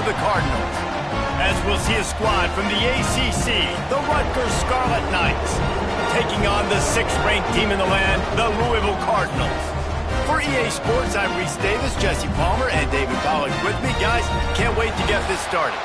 the Cardinals. As we'll see a squad from the ACC, the Rutgers Scarlet Knights, taking on the 6th-ranked team in the land, the Louisville Cardinals. For EA Sports, I'm Reese Davis, Jesse Palmer, and David Pollack with me. Guys, can't wait to get this started.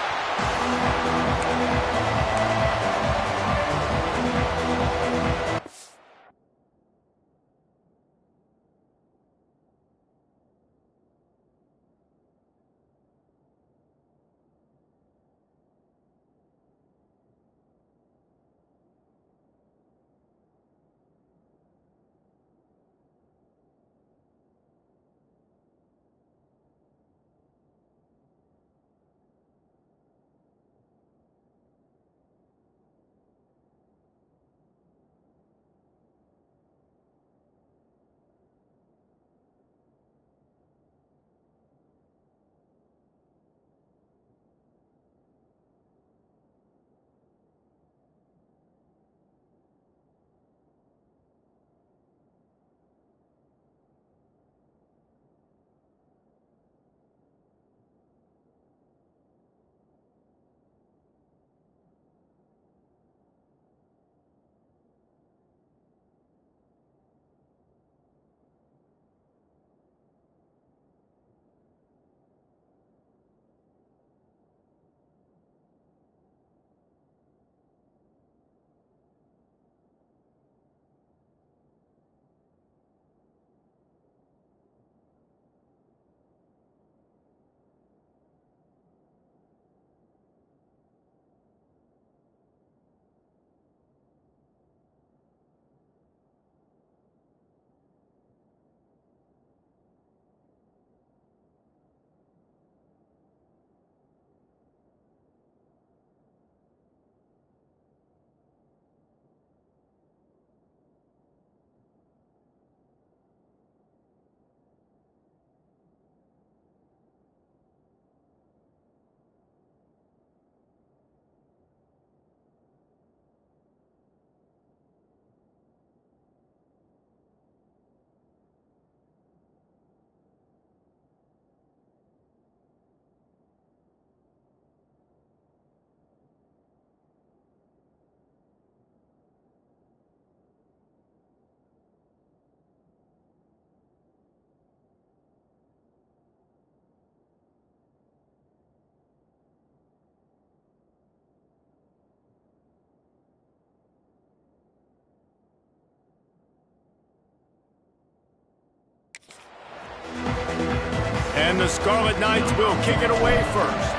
And the Scarlet Knights will kick it away first.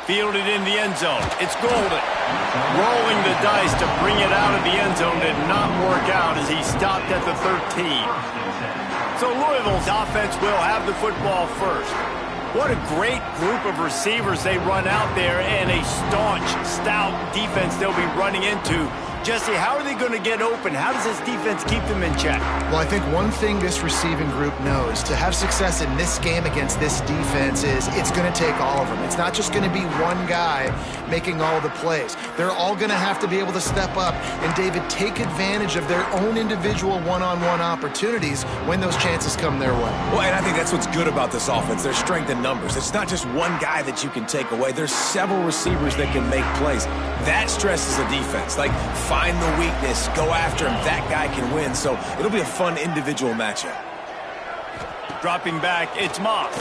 Fielded in the end zone. It's Golden. Rolling the dice to bring it out of the end zone did not work out as he stopped at the 13. So Louisville's offense will have the football first. What a great group of receivers they run out there, and a staunch, stout defense they'll be running into. Jesse, how are they going to get open? How does this defense keep them in check? Well, I think one thing this receiving group knows, to have success in this game against this defense, is it's going to take all of them. It's not just going to be one guy making all the plays. They're all going to have to be able to step up and, David, take advantage of their own individual one-on-one opportunities when those chances come their way. Well, and I think that's what's good about this offense. There's strength in numbers. It's not just one guy that you can take away. There's several receivers that can make plays. That stresses a defense. Like, find the weakness, go after him. That guy can win. So it'll be a fun individual matchup. Dropping back, it's Moss.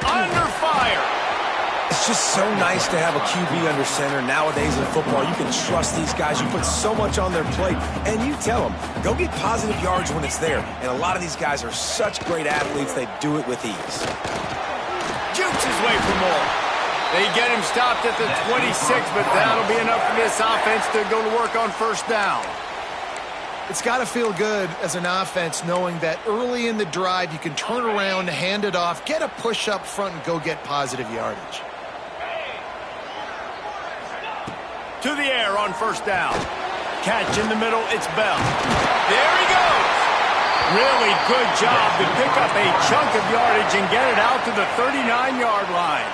Under fire. It's just so nice to have a QB under center. Nowadays in football, you can trust these guys. You put so much on their plate, and you tell them, go get positive yards when it's there. And a lot of these guys are such great athletes, they do it with ease. Jukes his way for more. They get him stopped at the 26, but that'll be enough for this offense to go to work on first down. It's got to feel good as an offense knowing that early in the drive you can turn around, hand it off, get a push up front, and go get positive yardage. To the air on first down. Catch in the middle, it's Bell. There he goes. Really good job to pick up a chunk of yardage and get it out to the 39-yard line.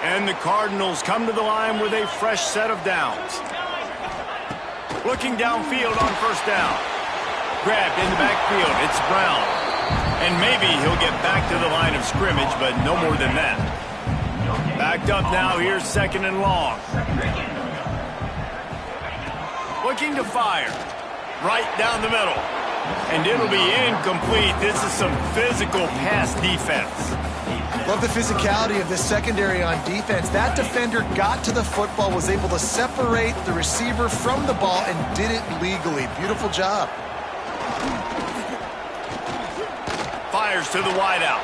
And the Cardinals come to the line with a fresh set of downs. Looking downfield on first down. grabbed in the backfield. It's Brown. And maybe he'll get back to the line of scrimmage, but no more than that. Backed up now. Here's 2nd and long. Looking to fire. Right down the middle. And it'll be incomplete. This is some physical pass defense. Love the physicality of this secondary on defense. That defender got to the football, was able to separate the receiver from the ball, and did it legally. Beautiful job. Fires to the wideout.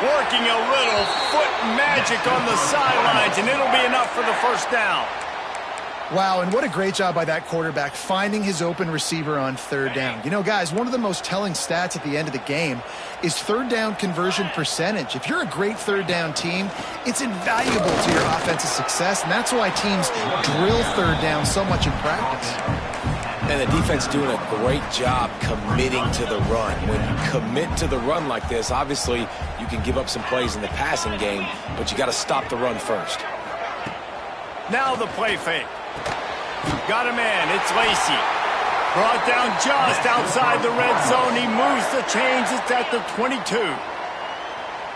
Working a little foot magic on the sidelines, and it'll be enough for the first down. Wow, and what a great job by that quarterback finding his open receiver on 3rd down. You know, guys, one of the most telling stats at the end of the game is 3rd down conversion percentage. If you're a great 3rd down team, it's invaluable to your offensive success, and that's why teams drill 3rd down so much in practice. And the defense doing a great job committing to the run. When you commit to the run like this, obviously you can give up some plays in the passing game, but you got to stop the run first. Now the play fake. Got a man. It's Lacy. Brought down just outside the red zone. He moves the chains. It's at the 22.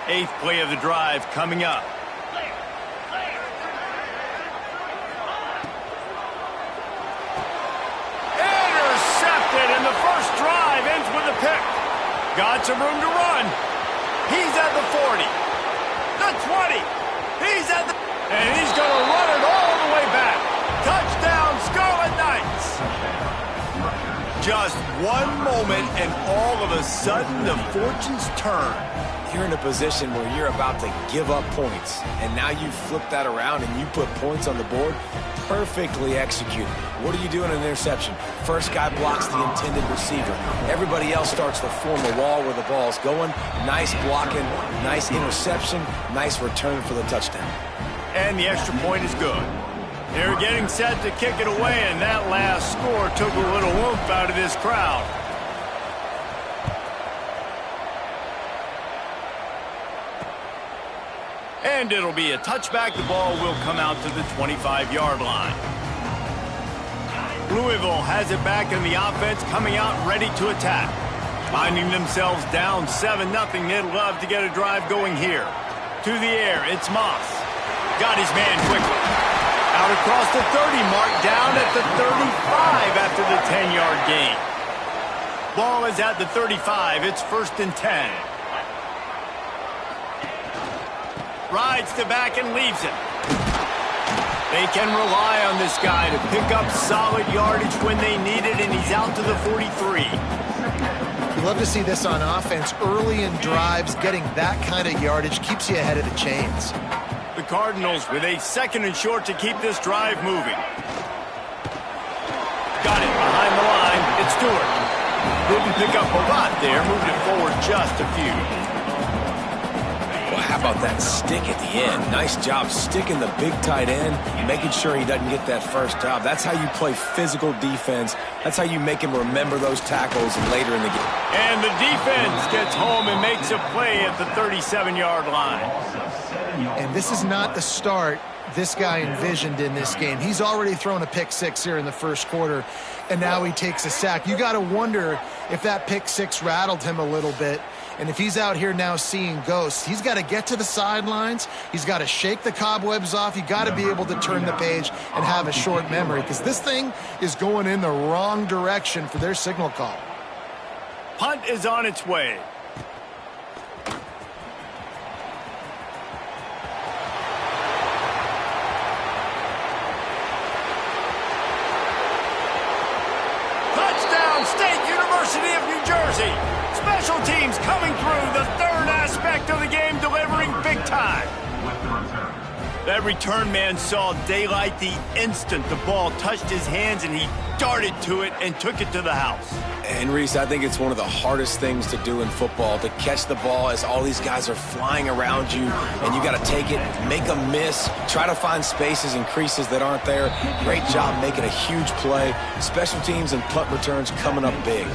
8th play of the drive coming up. Intercepted, and the first drive ends with a pick. Got some room to run. He's at the 40. The 20. He's at the... And he's going to run it all the way back. Touchdown, Scarlet Knights. Just one moment, and all of a sudden, the fortunes turn. You're in a position where you're about to give up points, and now you flip that around and you put points on the board. Perfectly executed. What do you do in an interception? First guy blocks the intended receiver. Everybody else starts to form a wall where the ball's going. Nice blocking, nice interception, nice return for the touchdown. And the extra point is good. They're getting set to kick it away, and that last score took a little oomph out of this crowd. And it'll be a touchback. The ball will come out to the 25-yard line. Louisville has it back in the offense, coming out ready to attack. Finding themselves down 7-0, they'd love to get a drive going here. To the air, it's Moss. Got his man quickly. Out across the 30 mark, down at the 35 after the 10-yard gain. Ball is at the 35. It's 1st and 10. Rides to back and leaves it. They can rely on this guy to pick up solid yardage when they need it, and he's out to the 43. You love to see this on offense. Early in drives, getting that kind of yardage keeps you ahead of the chains. The Cardinals with a 2nd and short to keep this drive moving. Got it behind the line. It's Stewart. Didn't pick up a lot there. Moved it forward just a few. Well, how about that stick at the end? Nice job sticking the big tight end, making sure he doesn't get that first down. That's how you play physical defense. That's how you make him remember those tackles later in the game. And the defense gets home and makes a play at the 37-yard line. And this is not the start this guy envisioned in this game. He's already thrown a pick 6 here in the first quarter, and now he takes a sack. You got to wonder if that pick 6 rattled him a little bit. And if he's out here now seeing ghosts, he's got to get to the sidelines. He's got to shake the cobwebs off. You got to be able to turn the page and have a short memory, because this thing is going in the wrong direction for their signal call. Punt is on its way. Touchdown, State University of New Jersey. Special teams coming through, the 3rd aspect of the game, delivering big time. That return man saw daylight the instant the ball touched his hands, and he darted to it and took it to the house. And Reese, I think it's one of the hardest things to do in football, to catch the ball as all these guys are flying around you, and you got to take it, make a miss, try to find spaces and creases that aren't there. Great job making a huge play. Special teams and punt returns coming up big.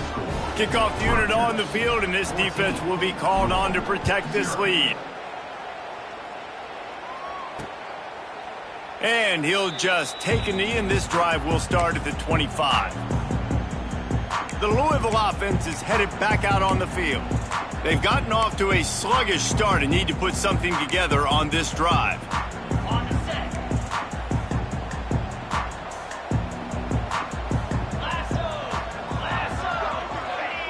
Kickoff unit on the field, and this defense will be called on to protect this lead. And he'll just take a knee, and this drive will start at the 25. The Louisville offense is headed back out on the field. They've gotten off to a sluggish start and need to put something together on this drive. On the set. Lasso, ready,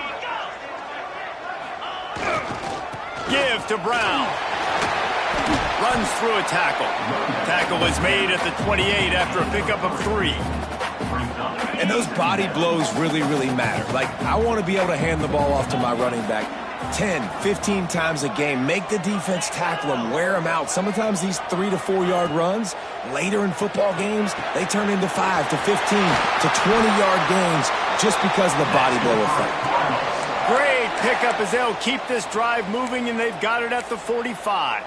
go! Give to Brown. Runs through a tackle. Tackle is made at the 28 after a pickup of 3. And those body blows really, really matter. Like, I want to be able to hand the ball off to my running back 10, 15 times a game. Make the defense tackle them, wear them out. Sometimes these 3 to 4 yard runs, later in football games, they turn into 5 to 15 to 20-yard gains just because of the body blow effect. Great pickup as they'll keep this drive moving, and they've got it at the 45.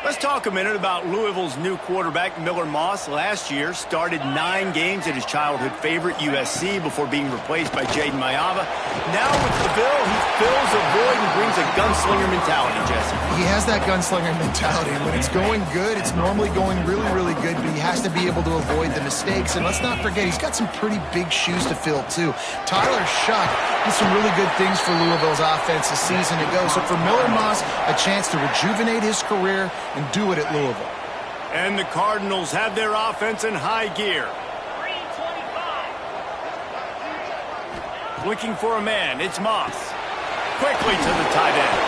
Let's talk a minute about Louisville's new quarterback, Miller Moss. Last year, started 9 games at his childhood favorite, USC, before being replaced by Jaden Mayava. Now with Louisville, he fills a void and brings a gunslinger mentality, Jesse. He has that gunslinger mentality, and when it's going good, it's normally going really, really good, but he has to be able to avoid the mistakes. And let's not forget, he's got some pretty big shoes to fill, too. Tyler Shuck did some really good things for Louisville's offense a season ago. So for Miller Moss, a chance to rejuvenate his career and do it at Louisville. And the Cardinals have their offense in high gear. 325. Looking for a man, it's Moss. Quickly to the tight end.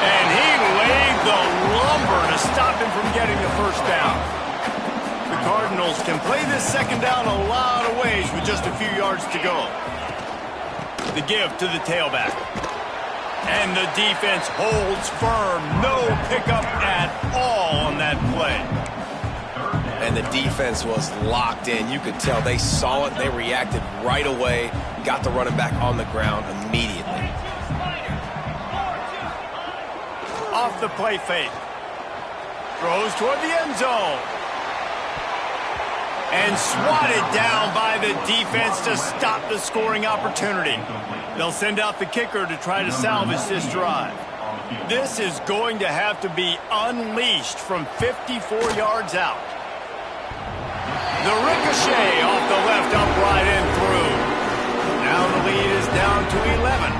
And he laid the lumber to stop him from getting the first down. The Cardinals can play this second down a lot of ways with just a few yards to go. The give to the tailback. And the defense holds firm. No pickup at all on that play. And the defense was locked in. You could tell they saw it. They reacted right away. Got the running back on the ground immediately. Off the play fake. Throws toward the end zone. And swatted down by the defense to stop the scoring opportunity. They'll send out the kicker to try to salvage this drive. This is going to have to be unleashed from 54 yards out. The ricochet off the left upright and through. Now the lead is down to 11.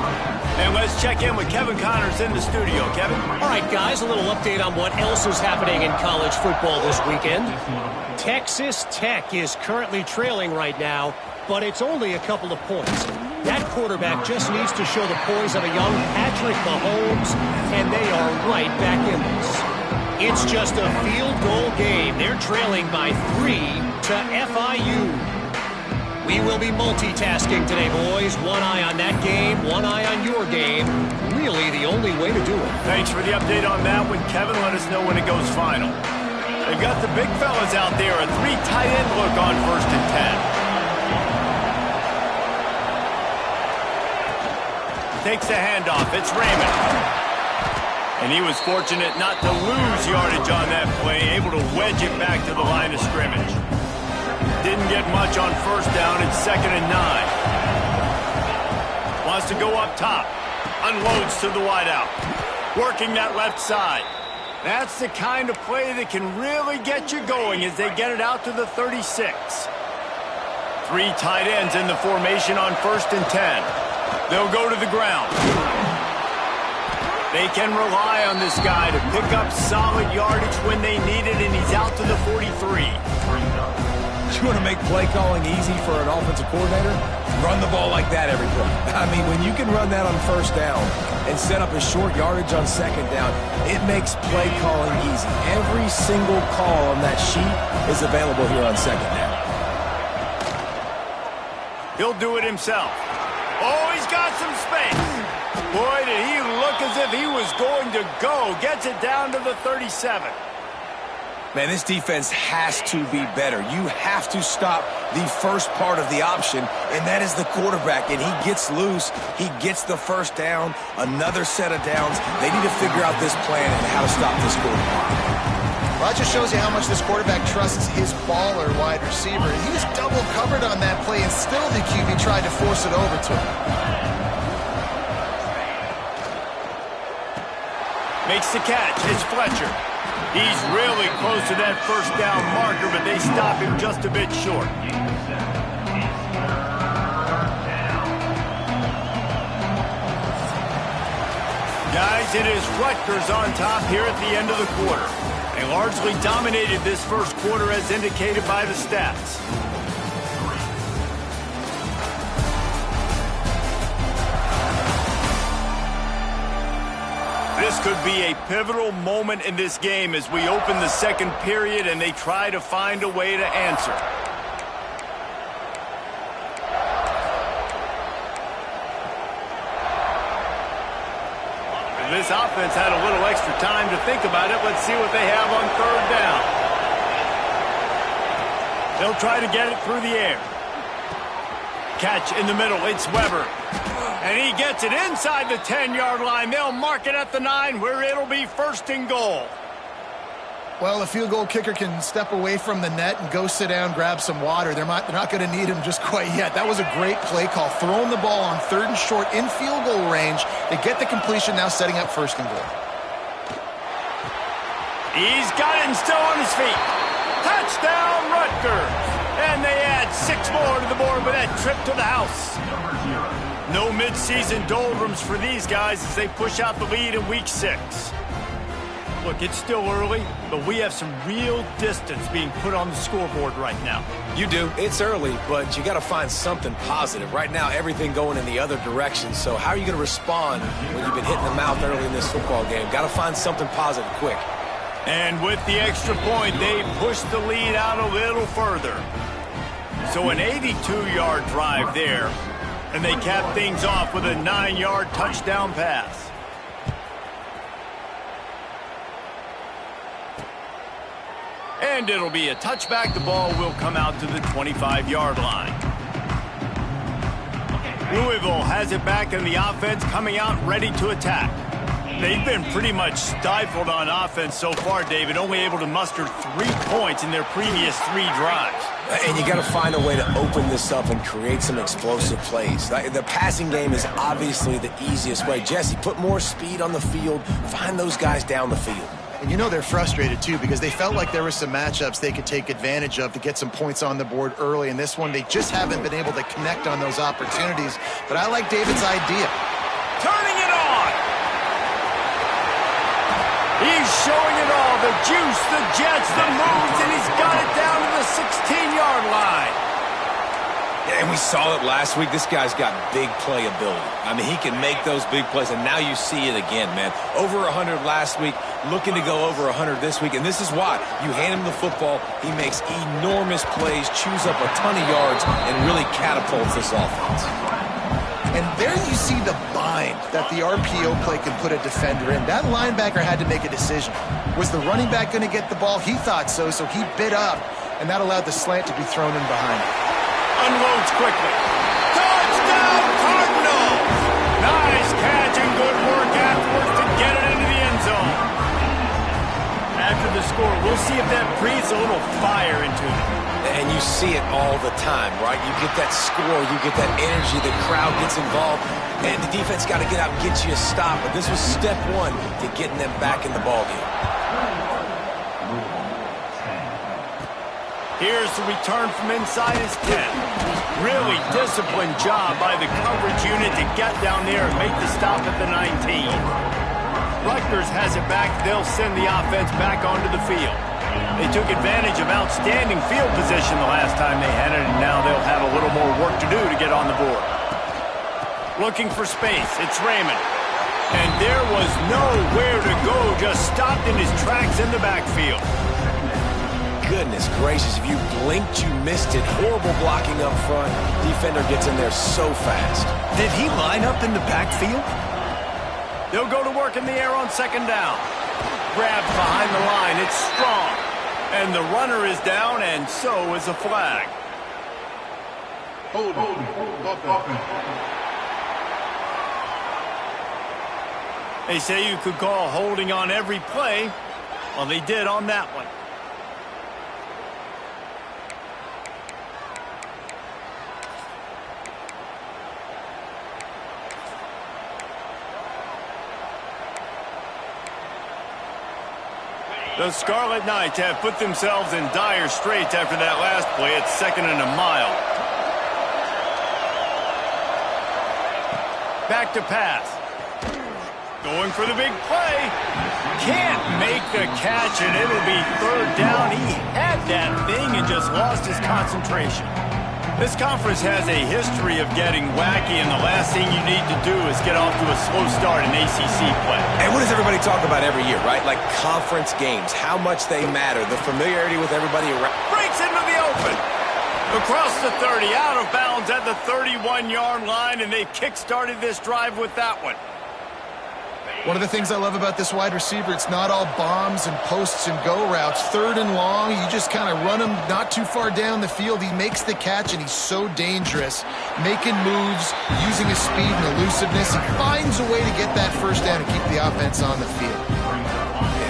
And let's check in with Kevin Connors in the studio. Kevin? All right, guys, a little update on what else is happening in college football this weekend. Texas Tech is currently trailing right now, but it's only a couple of points. That quarterback just needs to show the poise of a young Patrick Mahomes, and they are right back in this. It's just a field goal game. They're trailing by 3 to FIU. We will be multitasking today, boys. One eye on that game, one eye on your game. Really the only way to do it. Thanks for the update on that one, Kevin. Let us know when it goes final. They've got the big fellas out there. A 3 tight end look on 1st and 10. Takes the handoff. It's Raymond. And he was fortunate not to lose yardage on that play, able to wedge it back to the line of scrimmage. Didn't get much on 1st down. It's 2nd and 9. Wants to go up top. Unloads to the wideout. Working that left side. That's the kind of play that can really get you going as they get it out to the 36. 3 tight ends in the formation on 1st and 10. They'll go to the ground. They can rely on this guy to pick up solid yardage when they need it, and he's out to the 43. You want to make play calling easy for an offensive coordinator? Run the ball like that every play. I mean, when you can run that on 1st down and set up a short yardage on 2nd down, it makes play calling easy. Every single call on that sheet is available here on 2nd down. He'll do it himself. Oh, he's got some space. Boy, did he look as if he was going to go. Gets it down to the 37. Man, this defense has to be better. You have to stop the first part of the option, and that is the quarterback. And he gets loose. He gets the 1st down, another set of downs. They need to figure out this plan and how to stop this quarterback. Well, that just shows you how much this quarterback trusts his baller wide receiver. He was double covered on that play, and still the QB tried to force it over to him. Makes the catch. It's Fletcher. He's really close to that 1st down marker, but they stop him just a bit short. Guys, it is Rutgers on top here at the end of the quarter. They largely dominated this first quarter as indicated by the stats. This could be a pivotal moment in this game as we open the second period and they try to find a way to answer. This offense had a little extra time to think about it. Let's see what they have on third down. They'll try to get it through the air. Catch in the middle. It's Weber. And he gets it inside the 10-yard line. They'll mark it at the 9 where it'll be first and goal. Well, a field goal kicker can step away from the net and go sit down, grab some water. They're not going to need him just quite yet. That was a great play call. Throwing the ball on third and short in field goal range. They get the completion, now setting up first and goal. He's got it and still on his feet. Touchdown, Rutgers. And they add 6 more to the board with that trip to the house. No midseason doldrums for these guys as they push out the lead in week 6. Look, it's still early, but we have some real distance being put on the scoreboard right now. You do. It's early, but you got to find something positive. Right now, everything going in the other direction. So how are you going to respond when you've been hitting the mouth early in this football game? Got to find something positive quick. And with the extra point, they push the lead out a little further. So an 82-yard drive there, and they cap things off with a 9-yard touchdown pass. And it'll be a touchback. The ball will come out to the 25-yard line. Louisville has it back in the offense, coming out ready to attack. They've been pretty much stifled on offense so far, David, only able to muster 3 points in their previous 3 drives. And you got to find a way to open this up and create some explosive plays. The passing game is obviously the easiest way. Jesse, put more speed on the field. Find those guys down the field. And you know they're frustrated, too, because they felt like there were some matchups they could take advantage of to get some points on the board early. In this one, they just haven't been able to connect on those opportunities. But I like David's idea. Turning it on! He's showing it all. The juice, the jets, the moves, and he's got it down to the 16-yard line. Yeah, and we saw it last week. This guy's got big playability. I mean, he can make those big plays, and now you see it again, man. Over 100 last week, looking to go over 100 this week, and this is why. You hand him the football, he makes enormous plays, chews up a ton of yards, and really catapults this offense. And there you see the bind that the RPO play can put a defender in. That linebacker had to make a decision. Was the running back going to get the ball? He thought so he bit up, and that allowed the slant to be thrown in behind him. Unloads quickly. Touchdown, Cardinals! Nice catch and good work afterwards to get it into the end zone. After the score, we'll see if that breathes a little fire into them. And you see it all the time, right? You get that score, you get that energy, the crowd gets involved, and the defense got to get out and get you a stop. But this was step 1 to getting them back in the ballgame. Here's the return from inside his 10. Really disciplined job by the coverage unit to get down there and make the stop at the 19. Rutgers has it back. They'll send the offense back onto the field. They took advantage of outstanding field position the last time they had it, and now they'll have a little more work to do to get on the board. Looking for space. It's Raymond. And there was nowhere to go. Just stopped in his tracks in the backfield. Goodness gracious, if you blinked, you missed it. Horrible blocking up front. Defender gets in there so fast. Did he line up in the backfield? They'll go to work in the air on second down. Grabbed behind the line. It's strong. And the runner is down, and so is a flag. They say you could call holding on every play. Well, they did on that one. The Scarlet Knights have put themselves in dire straits after that last play. It's 2nd and a mile. Back to pass. Going for the big play. Can't make the catch, and it'll be third down. He had that thing and just lost his concentration. This conference has a history of getting wacky, and the last thing you need to do is get off to a slow start in ACC play. And what does everybody talk about every year, right? Like conference games, how much they matter, the familiarity with everybody around. Breaks into the open. Across the 30, out of bounds at the 31-yard line, and they've kick-started this drive with that one. One of the things I love about this wide receiver, it's not all bombs and posts and go routes. Third and long, you just kind of run him not too far down the field. He makes the catch, and he's so dangerous, making moves, using his speed and elusiveness. He finds a way to get that first down and keep the offense on the field.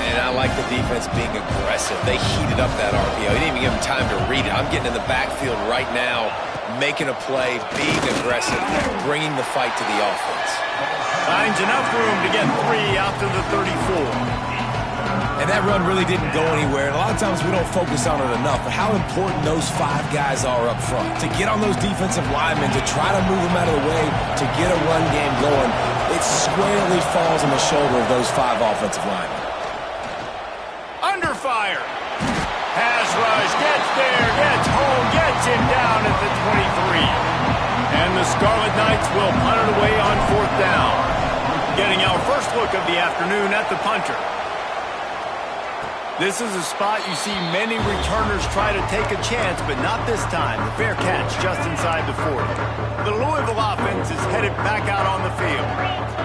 And I like the defense being aggressive. They heated up that RPO. He didn't even give him time to read it. I'm getting in the backfield right now, making a play, being aggressive, bringing the fight to the offense. Finds enough room to get 3 out to the 34. And that run really didn't go anywhere. And a lot of times we don't focus on it enough, but how important those 5 guys are up front. To get on those defensive linemen, to try to move them out of the way, to get a run game going, it squarely falls on the shoulder of those 5 offensive linemen. Under fire. Pass rush, gets there, gets home, gets him down at the 23. And the Scarlet Knights will punt it away on 4th down. Getting our first look of the afternoon at the punter. This is a spot you see many returners try to take a chance, but not this time. The fair catch just inside the 40. The Louisville offense is headed back out on the field.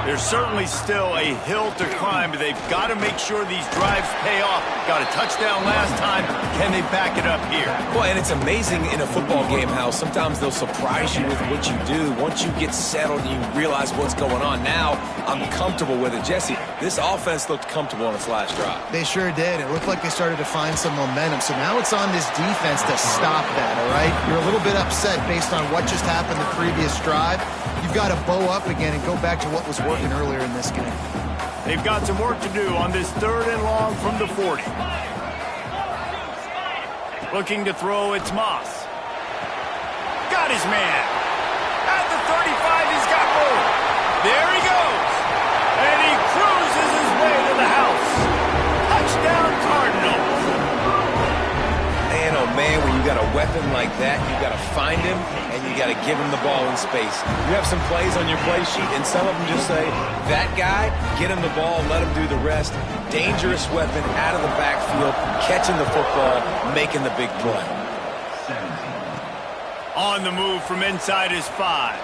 There's certainly still a hill to climb, but they've got to make sure these drives pay off. Got a touchdown last time. Can they back it up here? Well, and it's amazing in a football game how sometimes they'll surprise you with what you do. Once you get settled and you realize what's going on, now I'm comfortable with it. Jesse, this offense looked comfortable on its last drive. They sure did. It looked like they started to find some momentum. So now it's on this defense to stop that, all right? You're a little bit upset based on what just happened the previous drive. You've got to bow up again and go back to what was working earlier in this game. They've got some work to do on this 3rd and long from the 40. Looking to throw, it's Moss. Got his man. At the 35, he's got more. There he goes. And he cruises his way to the house. Touchdown, Cardinals. Man, oh man, when you got a weapon like that, you got to find him and you got to give him the ball in space. You have some plays on your play sheet, and some of them just say, that guy, get him the ball, let him do the rest. Dangerous weapon out of the backfield, catching the football, making the big play. On the move from inside his 5.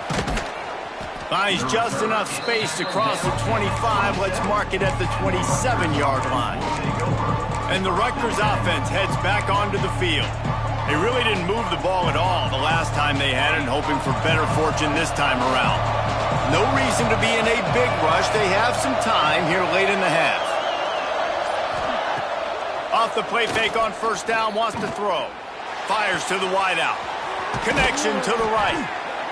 Finds just enough space to cross the 25. Let's mark it at the 27-yard line. And the Rutgers offense heads back onto the field. They really didn't move the ball at all the last time they had it, hoping for better fortune this time around. No reason to be in a big rush. They have some time here late in the half. Off the play fake on 1st down, wants to throw. Fires to the wideout. Connection to the right.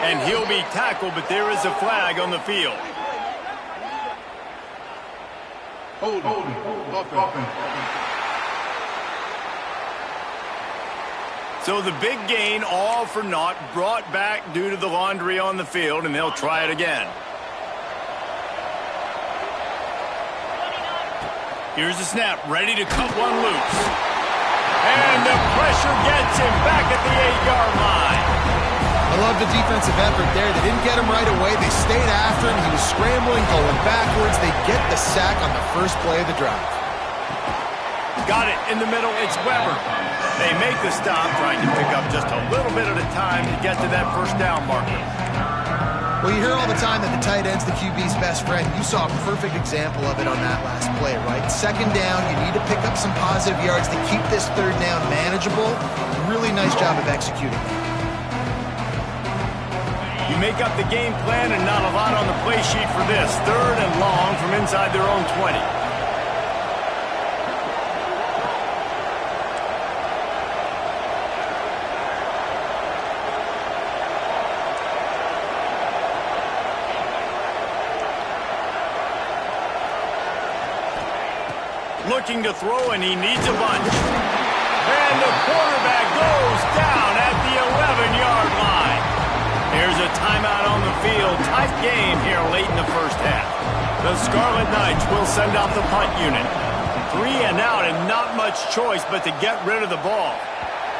And he'll be tackled, but there is a flag on the field. Hold on. So the big gain, all for naught, brought back due to the laundry on the field, and they'll try it again. Here's the snap, ready to cut one loose. And the pressure gets him back at the 8-yard line. I love the defensive effort there. They didn't get him right away. They stayed after him. He was scrambling, going backwards. They get the sack on the first play of the drive. Got it in the middle. It's Weber. They make the stop, trying to pick up just a little bit at a time to get to that 1st down marker. Well, you hear all the time that the tight end's the QB's best friend. You saw a perfect example of it on that last play, right? 2nd down, you need to pick up some positive yards to keep this 3rd down manageable. Really nice job of executing. You make up the game plan and not a lot on the play sheet for this. 3rd and long from inside their own 20. Looking to throw, and he needs a bunch. And the quarterback goes down at the 11-yard line. There's a timeout on the field. Tight game here late in the 1st half. The Scarlet Knights will send out the punt unit. 3 and out and not much choice but to get rid of the ball.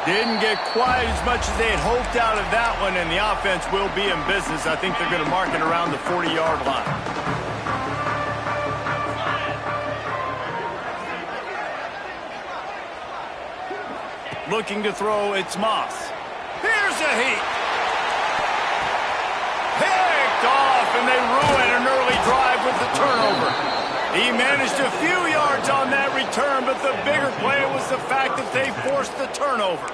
Didn't get quite as much as they had hoped out of that one, and the offense will be in business. I think they're going to mark it around the 40-yard line. Looking to throw, it's Moss. Here's a heat. Picked off, and they ruin an early drive with the turnover. He managed a few yards on that return, but the bigger play was the fact that they forced the turnover.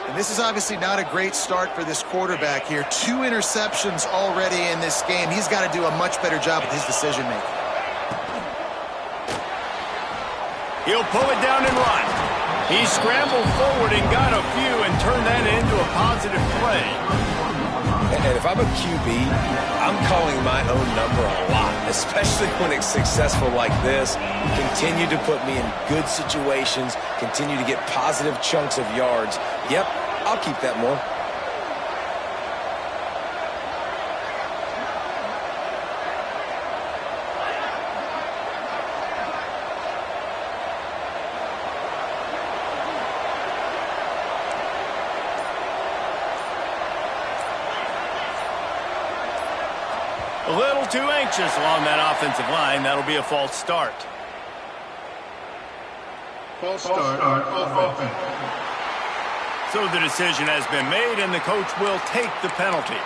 And this is obviously not a great start for this quarterback here. 2 interceptions already in this game. He's got to do a much better job with his decision-making. He'll pull it down and run. He scrambled forward and got a few and turned that into a positive play. And if I'm a QB, I'm calling my own number a lot, especially when it's successful like this. Continue to put me in good situations, continue to get positive chunks of yards. Yep, I'll keep that more. A little too anxious along that offensive line. That'll be a false start. False start offense. So the decision has been made, and the coach will take the penalty.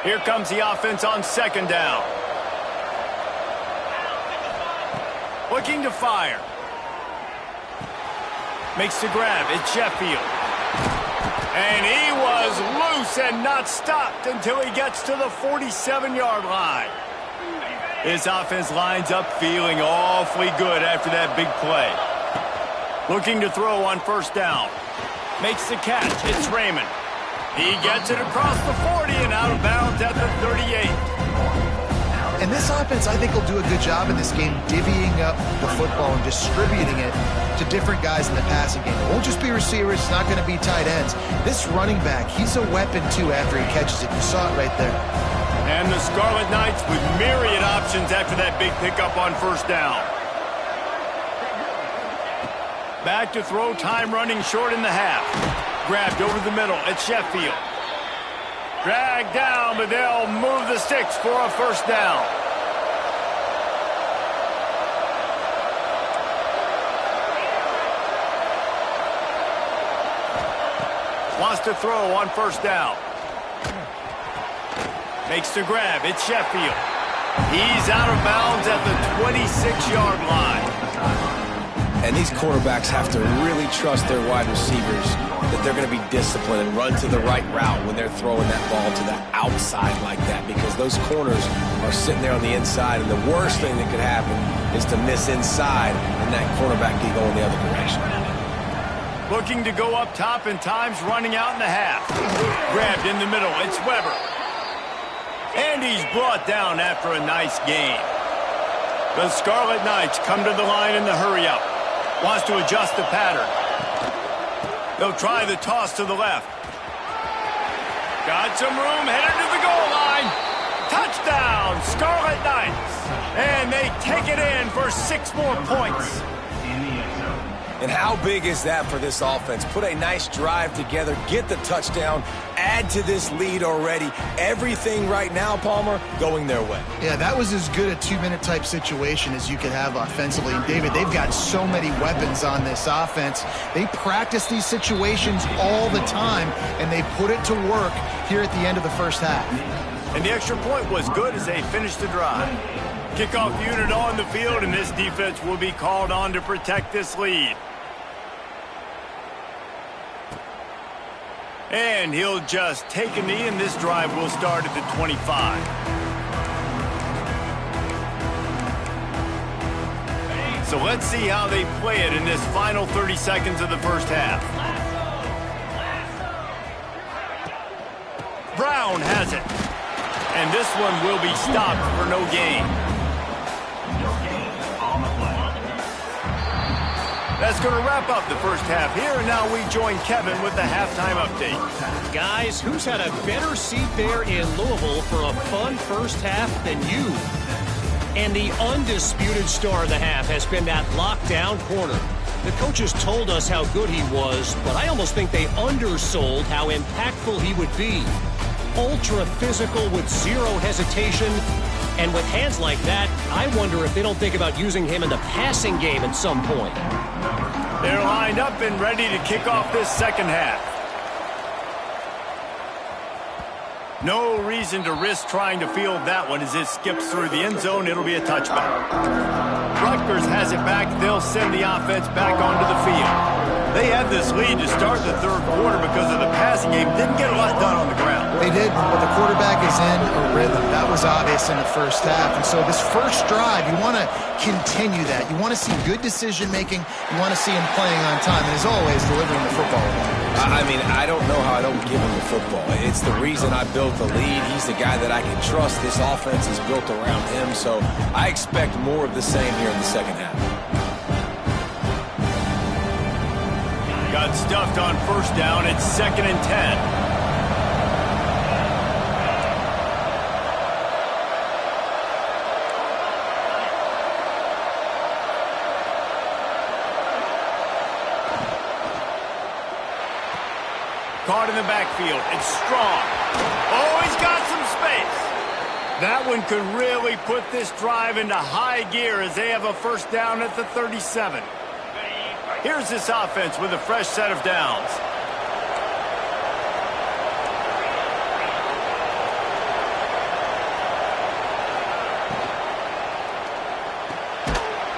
Here comes the offense on 2nd down. Looking to fire. Makes the grab. It's Sheffield. And he was loose and not stopped until he gets to the 47-yard line. This offense lines up feeling awfully good after that big play. Looking to throw on 1st down. Makes the catch. It's Raymond. He gets it across the 40 and out of bounds at the 38. And this offense, I think, will do a good job in this game divvying up the football and distributing it to different guys in the passing game. It won't just be receivers. It's not going to be tight ends. This running back, he's a weapon, too, after he catches it. You saw it right there. And the Scarlet Knights with myriad options after that big pickup on 1st down. Back to throw, time running short in the half. Grabbed over the middle at Sheffield. Dragged down, but they'll move the sticks for a 1st down. Wants to throw on 1st down. Makes the grab. It's Sheffield. He's out of bounds at the 26-yard line. And these quarterbacks have to really trust their wide receivers that they're going to be disciplined and run to the right route when they're throwing that ball to the outside like that, because those corners are sitting there on the inside, and the worst thing that could happen is to miss inside and that cornerback be going the other direction. Looking to go up top, and time's running out in the half. Grabbed in the middle. It's Weber. And he's brought down after a nice gain. The Scarlet Knights come to the line in the hurry-up. Wants to adjust the pattern. They'll try the toss to the left. Got some room, headed to the goal line. Touchdown, Scarlet Knights. And they take it in for 6 more points. And how big is that for this offense? Put a nice drive together, get the touchdown, add to this lead already. Everything right now, Palmer, going their way. Yeah, that was as good a 2-minute type situation as you could have offensively. And, David, they've got so many weapons on this offense. They practice these situations all the time, and they put it to work here at the end of the 1st half. And the extra point was good as they finished the drive. Kickoff unit on the field, and this defense will be called on to protect this lead. And he'll just take a knee, and this drive will start at the 25. So let's see how they play it in this final 30 seconds of the 1st half. Brown has it. And this one will be stopped for no gain. That's going to wrap up the first half here, and now we join Kevin with the halftime update. Guys, who's had a better seat there in Louisville for a fun first half than you? And the undisputed star of the half has been that lockdown corner. The coaches told us how good he was, but I almost think they undersold how impactful he would be. Ultra physical with zero hesitation. And with hands like that, I wonder if they don't think about using him in the passing game at some point. They're lined up and ready to kick off this second half. No reason to risk trying to field that one as it skips through the end zone. It'll be a touchback. Rutgers has it back. They'll send the offense back onto the field. They had this lead to start the third quarter because of the passing game. Didn't get a lot done on the ground. They did, but the quarterback is in a rhythm. That was obvious in the first half. And so this first drive, you want to continue that. You want to see good decision-making. You want to see him playing on time. And as always, delivering the football. I mean, I don't know how I don't give him the football. It's the reason I built the lead. He's the guy that I can trust. This offense is built around him. So I expect more of the same here in the second half. Got stuffed on first down. It's 2nd and 10. Caught in the backfield. It's Strong. Oh, he's got some space. That one could really put this drive into high gear as they have a first down at the 37. Here's this offense with a fresh set of downs.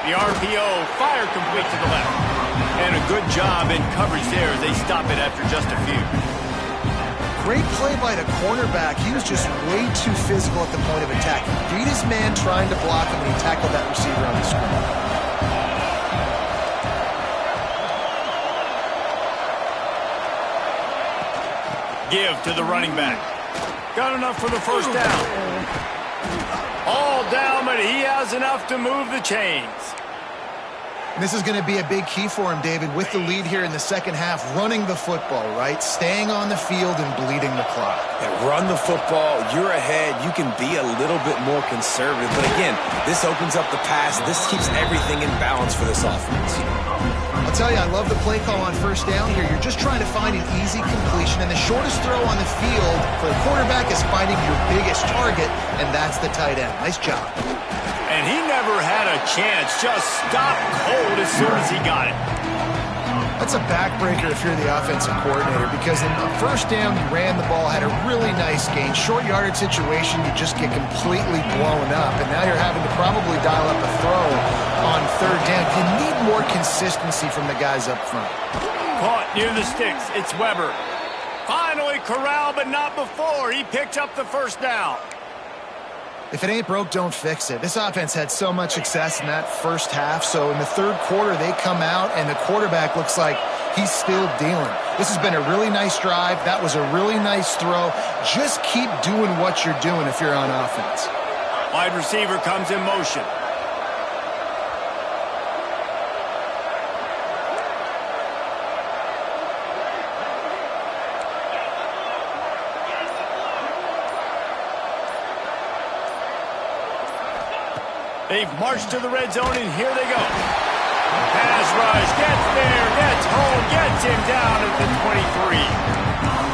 The RPO, fire complete to the left. And a good job in coverage there as they stop it after just a few. Great play by the cornerback. He was just way too physical at the point of attack. He beat his man trying to block him, and he tackled that receiver on the screen. Give to the running back. Got enough for the first down. All down, but he has enough to move the chains. This is going to be a big key for him, David, with the lead here in the second half, running the football, right? Staying on the field and bleeding the clock. Yeah, run the football. You're ahead. You can be a little bit more conservative. But again, this opens up the pass. This keeps everything in balance for this offense. I'll tell you, I love the play call on first down here. You're just trying to find an easy completion, and the shortest throw on the field for the quarterback is finding your biggest target, and that's the tight end. Nice job. And he never had a chance. Just stopped cold as soon as he got it. That's a backbreaker if you're the offensive coordinator, because in the first down, you ran the ball, had a really nice gain. Short yardage situation, you just get completely blown up, and now you're having to probably dial up a throw on third down. You need more consistency from the guys up front. Caught near the sticks. It's Weber. Finally corralled, but not before. He picked up the first down. If it ain't broke, don't fix it. This offense had so much success in that first half, so in the third quarter, they come out, and the quarterback looks like he's still dealing. This has been a really nice drive. That was a really nice throw. Just keep doing what you're doing if you're on offense. Wide receiver comes in motion. They've marched to the red zone, and here they go. Pass rush, gets there, gets home, gets him down at the 23.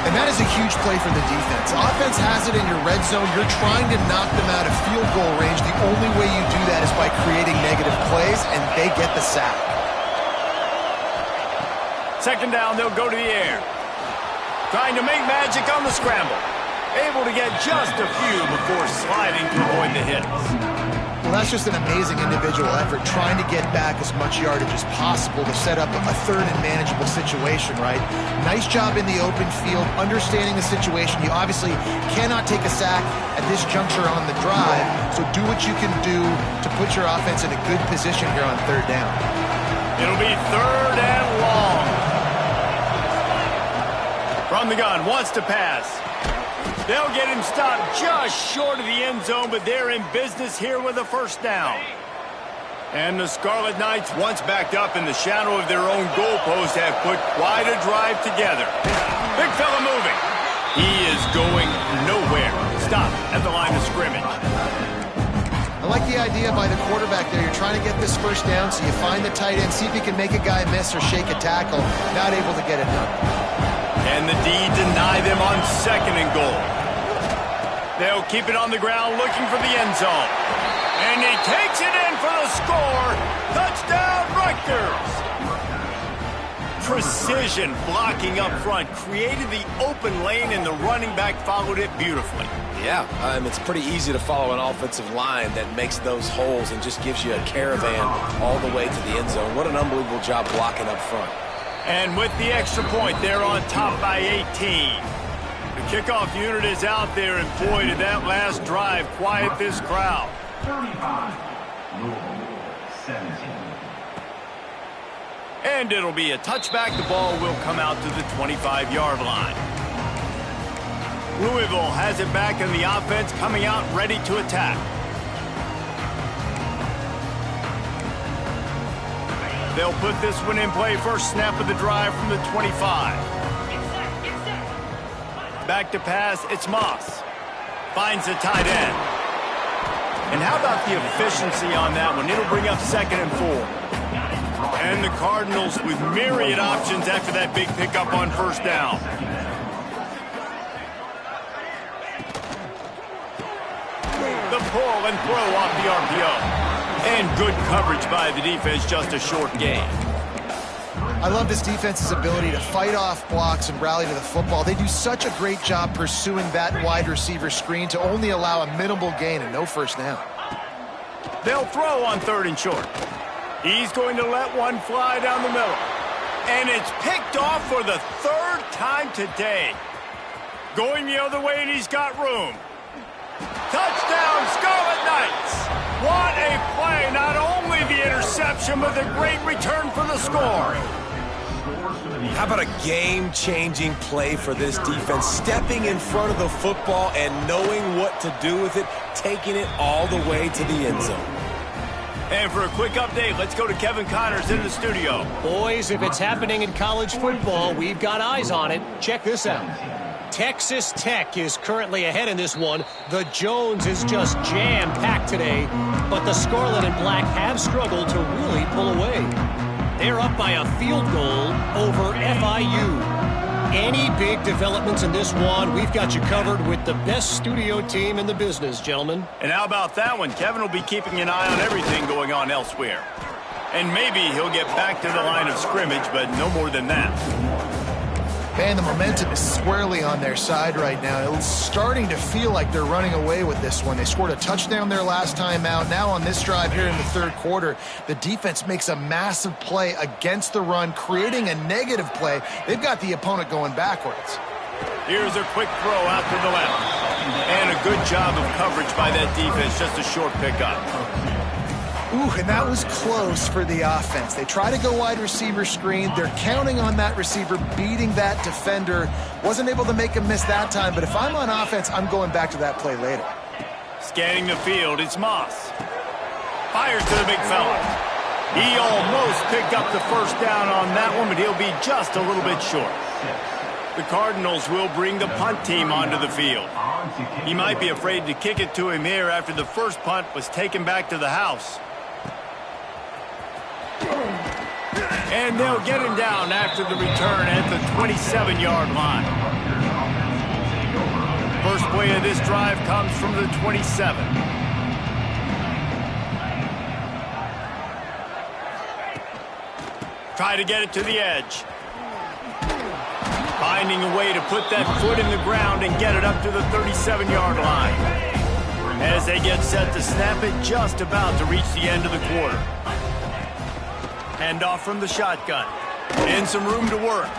And that is a huge play for the defense. Offense has it in your red zone. You're trying to knock them out of field goal range. The only way you do that is by creating negative plays, and they get the sack. Second down, they'll go to the air. Trying to make magic on the scramble. Able to get just a few before sliding to avoid the hits. Well, that's just an amazing individual effort, trying to get back as much yardage as possible to set up a third and manageable situation, right? Nice job in the open field, understanding the situation. You obviously cannot take a sack at this juncture on the drive, so do what you can do to put your offense in a good position here on third down. It'll be third and long. From the gun, wants to pass. They'll get him stopped just short of the end zone, but they're in business here with a first down. And the Scarlet Knights, once backed up in the shadow of their own goalpost, have put quite a drive together. Big fella moving. He is going nowhere. Stop at the line of scrimmage. I like the idea by the quarterback there. You're trying to get this first down, so you find the tight end, see if you can make a guy miss or shake a tackle. Not able to get it done. And the D deny them on 2nd and goal. They'll keep it on the ground looking for the end zone. And he takes it in for the score. Touchdown, Rutgers. Precision blocking up front created the open lane, and the running back followed it beautifully. Yeah, it's pretty easy to follow an offensive line that makes those holes and just gives you a caravan all the way to the end zone. What an unbelievable job blocking up front. And with the extra point, they're on top by 18. The kickoff unit is out there, and boy, did that last drive quiet this crowd. 35, Louisville, 17. And it'll be a touchback. The ball will come out to the 25-yard line. Louisville has it back in the offense, coming out ready to attack. They'll put this one in play. First snap of the drive from the 25. Back to pass, it's Moss. Finds the tight end. And how about the efficiency on that one? It'll bring up 2nd and 4. And the Cardinals with myriad options after that big pickup on first down. The pull and throw off the RPO. And good coverage by the defense, just a short gain. I love this defense's ability to fight off blocks and rally to the football. They do such a great job pursuing that wide receiver screen to only allow a minimal gain and no first down. They'll throw on 3rd and short. He's going to let one fly down the middle. And it's picked off for the 3rd time today. Going the other way, and he's got room. Touchdown, Scarlet Knights! What a play! Not only the interception, but the great return for the score. How about a game-changing play for this defense? Stepping in front of the football and knowing what to do with it, taking it all the way to the end zone. And for a quick update, let's go to Kevin Connors in the studio. Boys, if it's happening in college football, we've got eyes on it. Check this out. Texas Tech is currently ahead in this one. The Jones is just jam-packed today, but the Scarlet and Black have struggled to really pull away. They're up by a field goal over FIU. Any big developments in this one, we've got you covered with the best studio team in the business, gentlemen. And how about that one? Kevin will be keeping an eye on everything going on elsewhere. And maybe he'll get back to the line of scrimmage, but no more than that. Man, the momentum is squarely on their side right now. It's starting to feel like they're running away with this one. They scored a touchdown their last time out. Now on this drive here in the 3rd quarter, the defense makes a massive play against the run, creating a negative play. They've got the opponent going backwards. Here's a quick throw out to the left. And a good job of coverage by that defense, just a short pickup. Ooh, and that was close for the offense. They try to go wide receiver screen. They're counting on that receiver beating that defender. Wasn't able to make a miss that time, but if I'm on offense, I'm going back to that play later. Scanning the field, it's Moss. Fires to the big fella. He almost picked up the first down on that one, but he'll be just a little bit short. The Cardinals will bring the punt team onto the field. He might be afraid to kick it to him here after the first punt was taken back to the house. And they'll get him down after the return at the 27-yard line. First play of this drive comes from the 27. Try to get it to the edge. Finding a way to put that foot in the ground and get it up to the 37-yard line. As they get set to snap it, just about to reach the end of the quarter. Handoff from the shotgun. And some room to work.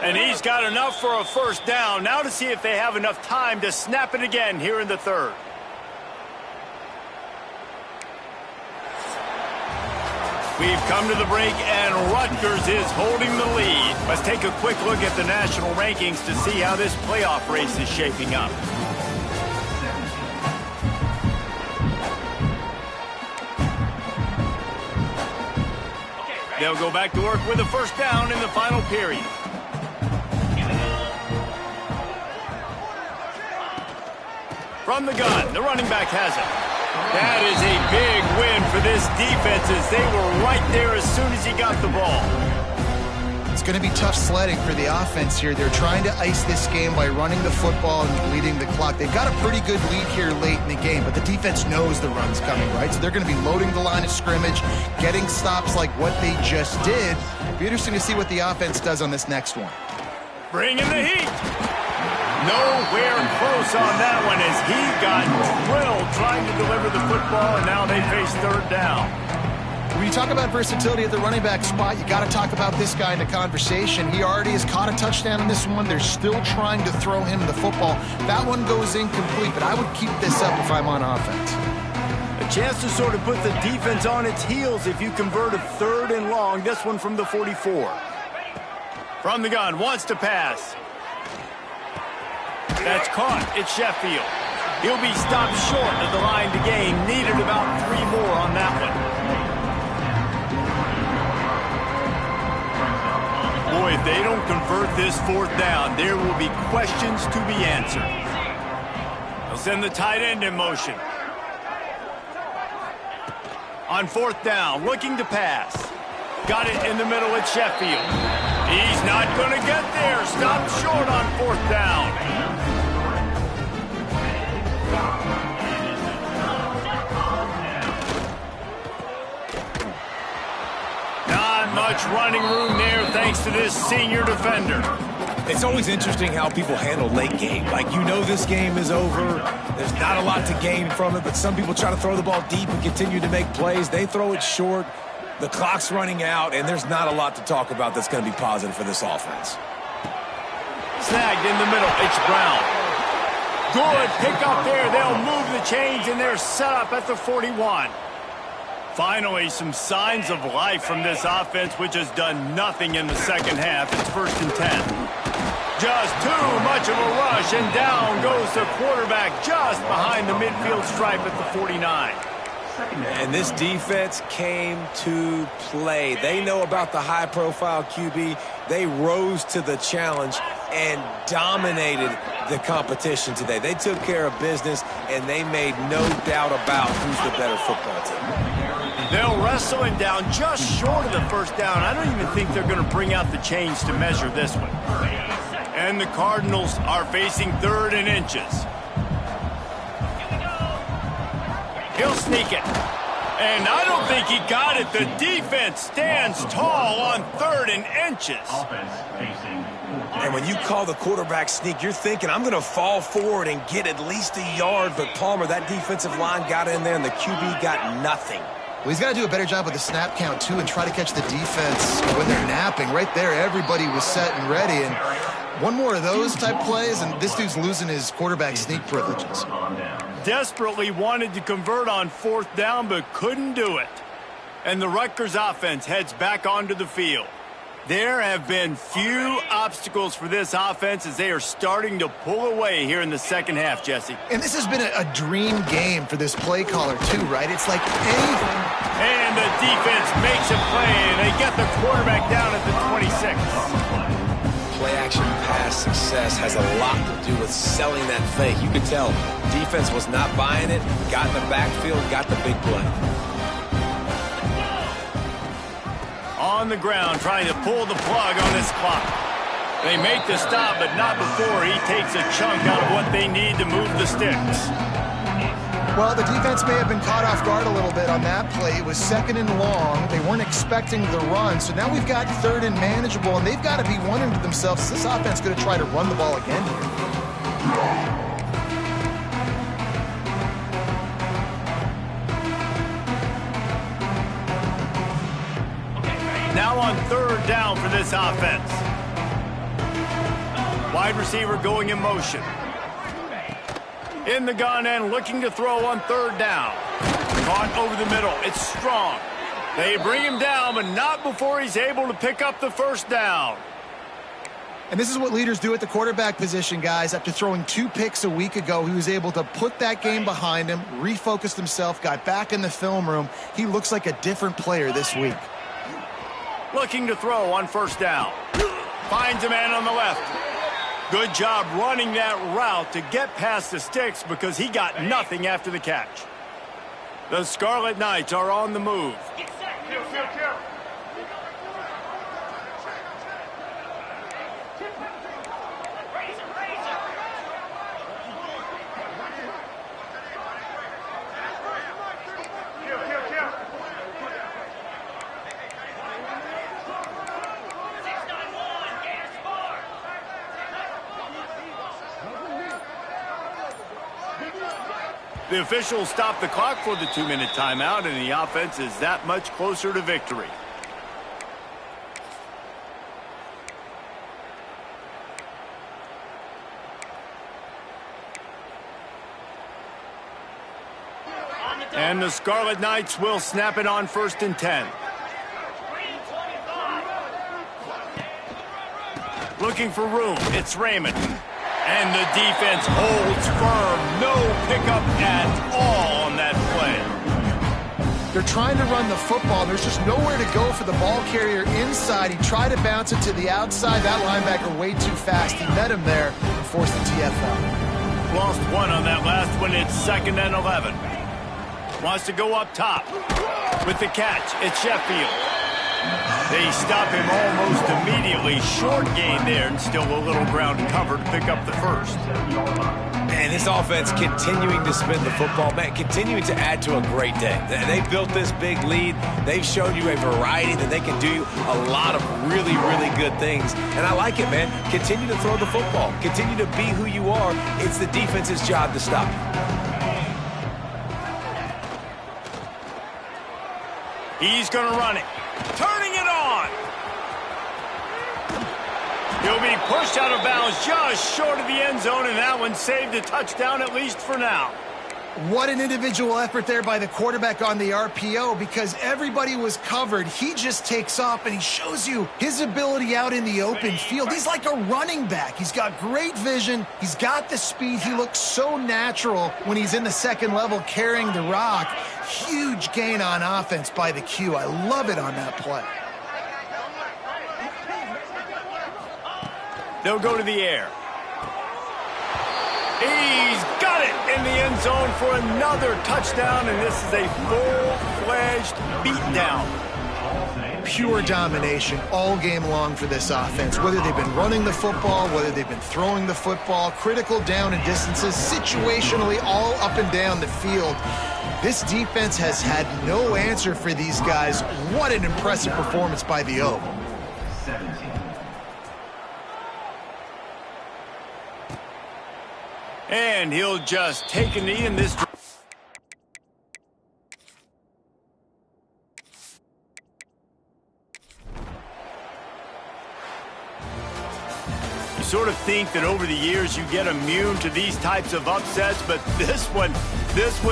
And he's got enough for a first down. Now to see if they have enough time to snap it again here in the 3rd. We've come to the break, and Rutgers is holding the lead. Let's take a quick look at the national rankings to see how this playoff race is shaping up. They'll go back to work with a first down in the final period. From the gun, the running back has it. That is a big win for this defense as they were right there as soon as he got the ball. It's going to be tough sledding for the offense here. They're trying to ice this game by running the football and bleeding the clock. They've got a pretty good lead here late in the game, but the defense knows the run's coming, right? So they're going to be loading the line of scrimmage, getting stops like what they just did. Be interesting to see what the offense does on this next one. Bringing the heat. Nowhere close on that one as he got drilled trying to deliver the football, and now they face third down. When you talk about versatility at the running back spot, you got to talk about this guy in the conversation. He already has caught a touchdown in this one. They're still trying to throw him the football. That one goes incomplete, but I would keep this up if I'm on offense. A chance to sort of put the defense on its heels if you convert a third and long. This one from the 44. From the gun, wants to pass. That's caught. It's Sheffield. He'll be stopped short of the line to gain. Needed about 3 more on that one. Boy, if they don't convert this fourth down, there will be questions to be answered. They'll send the tight end in motion. On fourth down, looking to pass. Got it in the middle with Sheffield. He's not going to get there. Stopped short on fourth down. Not much running room there thanks to this senior defender. It's always interesting how people handle late game. Like, you know this game is over. There's not a lot to gain from it, but some people try to throw the ball deep and continue to make plays. They throw it short. The clock's running out, and there's not a lot to talk about that's going to be positive for this offense. Snagged in the middle. It's Brown. Good pick up there. They'll move the chains, and they're set up at the 41. Finally, some signs of life from this offense, which has done nothing in the second half. It's 1st and 10. Just too much of a rush, and down goes the quarterback just behind the midfield stripe at the 49. And this defense came to play. They know about the high-profile QB. They rose to the challenge and dominated the competition today. They took care of business, and they made no doubt about who's the better football team. They'll wrestle him down just short of the first down. I don't even think they're going to bring out the chains to measure this one. And the Cardinals are facing 3rd and inches. He'll sneak it. And I don't think he got it. The defense stands tall on 3rd and inches. And when you call the quarterback sneak, you're thinking, I'm going to fall forward and get at least a yard. But Palmer, that defensive line got in there, and the QB got nothing. Well, he's got to do a better job with the snap count, too, and try to catch the defense when they're napping. Right there, everybody was set and ready. And one more of those type plays, and this dude's losing his quarterback sneak privileges. Desperately wanted to convert on 4th down, but couldn't do it. And the Rutgers offense heads back onto the field. There have been few obstacles for this offense as they are starting to pull away here in the second half, Jesse. And this has been a dream game for this play caller, too, right? It's like anything. And the defense makes a play, and they get the quarterback down at the 26. Play-action pass success has a lot to do with selling that fake. You could tell defense was not buying it, got in the backfield, got the big play. On the ground, trying to pull the plug on this clock. They make the stop, but not before he takes a chunk out of what they need to move the sticks. Well, the defense may have been caught off guard a little bit on that play. It was 2nd and long. They weren't expecting the run. So now we've got 3rd and manageable, and they've got to be wondering to themselves, is this offense going to try to run the ball again here? Now on 3rd down for this offense. Wide receiver going in motion. In the gun and looking to throw on 3rd down. Caught over the middle. It's Strong. They bring him down, but not before he's able to pick up the 1st down. And this is what leaders do at the quarterback position, guys. After throwing 2 picks a week ago, he was able to put that game behind him, refocused himself, got back in the film room. He looks like a different player this week. Looking to throw on first down. Finds a man on the left. Good job running that route to get past the sticks because he got nothing after the catch. The Scarlet Knights are on the move. The officials stop the clock for the 2-minute timeout, and the offense is that much closer to victory. And the Scarlet Knights will snap it on 1st and 10. Looking for room. It's Raymond. And the defense holds firm. No pickup at all on that play. They're trying to run the football. There's just nowhere to go for the ball carrier inside. He tried to bounce it to the outside. That linebacker way too fast. He met him there and forced the TFL. Lost one on that last one. It's 2nd and 11. Wants to go up top. With the catch, it's Sheffield. They stop him almost immediately. Short gain there, and still a little ground cover to pick up the first. Man, this offense continuing to spin the football, man, continuing to add to a great day. They built this big lead. They've shown you a variety that they can do a lot of really, really good things. And I like it, man. Continue to throw the football. Continue to be who you are. It's the defense's job to stop you. He's going to run it. Turning it on. He'll be pushed out of bounds just short of the end zone, and that one saved a touchdown at least for now. What an individual effort there by the quarterback on the RPO, because everybody was covered. He just takes off, and he shows you his ability out in the open field. He's like a running back. He's got great vision. He's got the speed. He looks so natural when he's in the second level carrying the rock. Huge gain on offense by the Q. I love it on that play. They'll go to the air. He's got it in the end zone for another touchdown, and this is a full-fledged beatdown. Pure domination all game long for this offense. Whether they've been running the football, whether they've been throwing the football, critical down and distances, situationally all up and down the field. This defense has had no answer for these guys. What an impressive performance by the O. 17. And he'll just take a knee in this. You sort of think that over the years you get immune to these types of upsets, but this one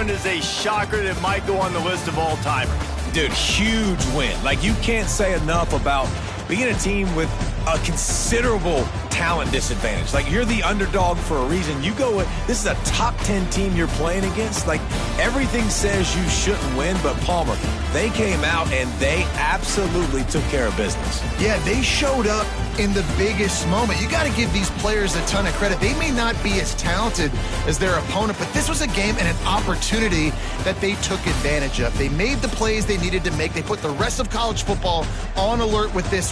is a shocker that might go on the list of all-timers. Dude, huge win. Like, you can't say enough about being a team with a considerable talent disadvantage. Like, you're the underdog for a reason. You go with, this is a top 10 team you're playing against. Like, everything says you shouldn't win, but Palmer, they came out and they absolutely took care of business. Yeah, they showed up in the biggest moment. You got to give these players a ton of credit. They may not be as talented as their opponent, but this was a game and an opportunity that they took advantage of. They made the plays they needed to make. They put the rest of college football on alert with this